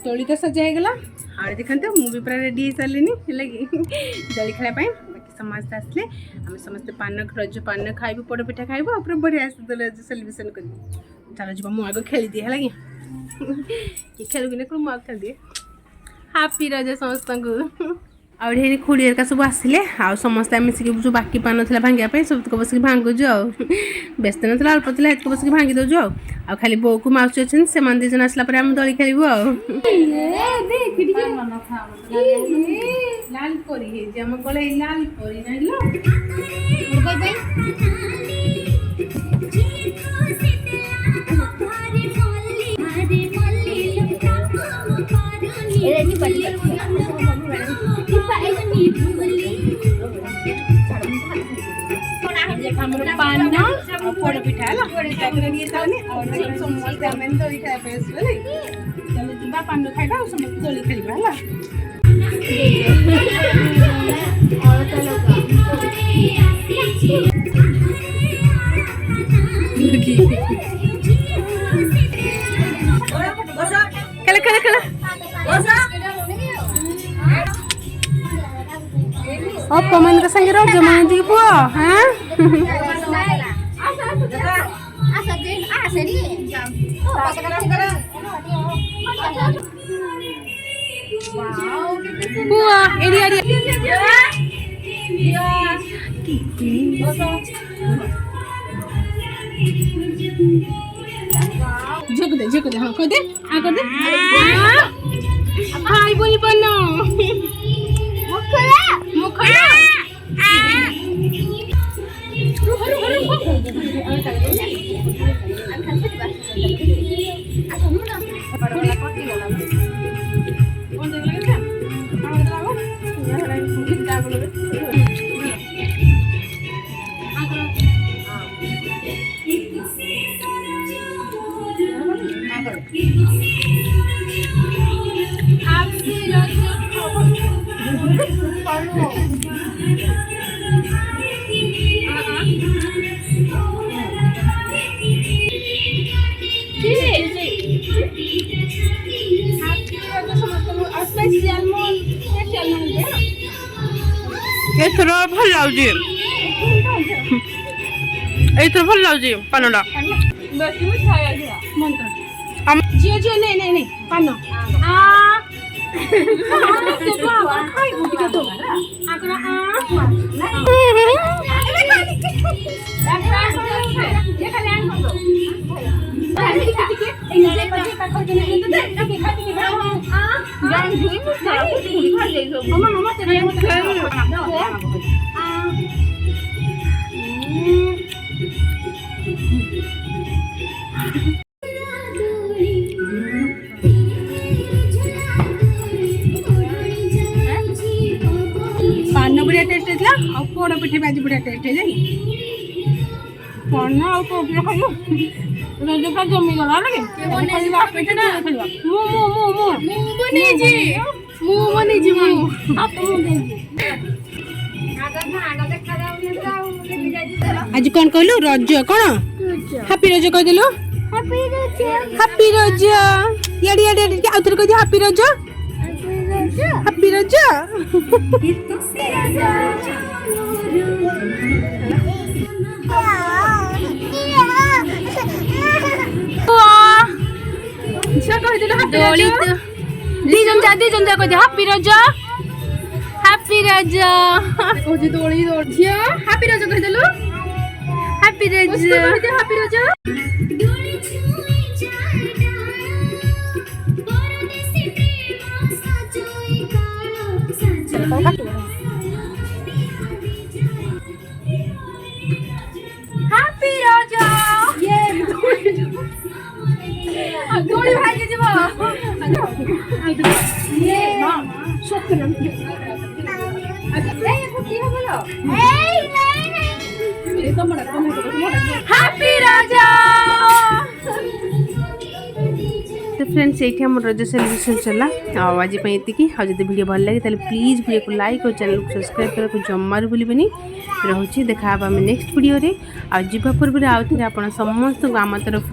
ଦୋଳି ତ ସଜା ହେଇଗଲା ଆଉ ଦେଖନ୍ତୁ ମୁଁ ବି ପୁରା ରେଡ଼ି ହେଇସାରିଲିନି ହେଲା କି ଦୋଳି ଖେଳିବା ପାଇଁ। ବାକି ସମସ୍ତେ ଆସିଲେ ଆମେ ସମସ୍ତେ ରଜ ପାନ ଖାଇବୁ, ପୋଡ଼ପିଠା ଖାଇବୁ ଆଉ ପୁରା ବଢ଼ିଆ ଆସି ଦୋଳି ରଜ ସେଲିବ୍ରେସନ୍ କରିବୁ। ଚାଲ ଯିବା, ମୁଁ ଆଗ ଖେଳିଦିଏ ହେଲା କି ଖେଳୁ କି ନା ମୁଁ ଆଗ ଖେଳିଦିଏ। ହାପି ରଜ ସମସ୍ତଙ୍କୁ। ଆଉ ଏଠି ଖୁଡ଼ି ହେରିକା ସବୁ ଆସିଲେ ଆଉ ସମସ୍ତେ ମିଶିକି ଯେଉଁ ବାକି ପାନ ଥିଲା ଭାଙ୍ଗିବା ପାଇଁ ସବୁତକ ବସିକି ଭାଙ୍ଗୁଛୁ ଆଉ। ବ୍ୟସ୍ତ ନଥିଲା, ଅଳ୍ପ ଥିଲା, ଏତକ ବସିକି ଭାଙ୍ଗି ଦେଉଛୁ ଆଉ ଖାଲି ବୋଉକୁ ମାଉସୀ ଅଛନ୍ତି, ସେମାନେ ଦୁଇ ଜଣ ଆସିଲା ପରେ ଆମେ ଦୋଳି ଖେଳିବୁ ଆଉ। ଲାଲ ପରି ହେଇଛି ଆମ ଗଳେ, ଲାଲ ପରି ନାହିଁ ଆମର ପାନ ଆଉ ପୋଡ଼ପିଠା ହେଲା ସମସ୍ତେ ଆମେ ଦୋଳି ଖାଇବା ପାଇଁ ଆସିବୁ ହେଲା। ଚାଲ ଯିବା ପାନ ଖାଇବା ଆଉ ସମସ୍ତେ ଦୋଳି ଖେଳିବା ହେଲା। ଖେଳ ଖେଳ ଖେଳ ଅପମାନଙ୍କ ସାଙ୍ଗେ ରଜ ମନାନ୍ତି କି ପୁଅ? ହାଁ ପୁଅ ଏଡି ଏଡି ଝୁକ ଦେ ହଁ କହିଦେ ଖାଇ ବୋଲି ପାନ ଏଥର ଭଲ ଲାଗୁଛି, ଏଇଥର ଭଲ ଲାଗୁଛି ପାନଟା। ଝିଅ ଝିଅ ନେ ପାନ पान बढ़िया टेस्ट है और पोड़ पिठे भी आज बढ़िया टेस्ट है पान और पोड़ खाइयो रज का जमी गला लगे आज कौन कहलु रज कौन हैप्पी रज कहदेलु हैप्पी रज याडी याडी आउथरे कह हैप्पी रज हैप्पी रज दी जन जा कह हैप्पी रज हैप्पी रज ओजी दोली दोलिया हैप्पी रज कह देलु हैप्पी रज हैप्पी रज हैप्पी रज ये दोली भागी जीव ये शुक्र हैप्पी रज फ्रेंड्स ये आम रज सेलिब्रेशन चला आज ये आज वीडियो भल लगे तो प्लीज वीडियो को लाइक और चैनल को सब्सक्राइब करने को जमार भूलि रोचे देखा नेक्स्ट वीडियो रे आ जीवा पूर्व आउ थे आप समस्त आम तरफ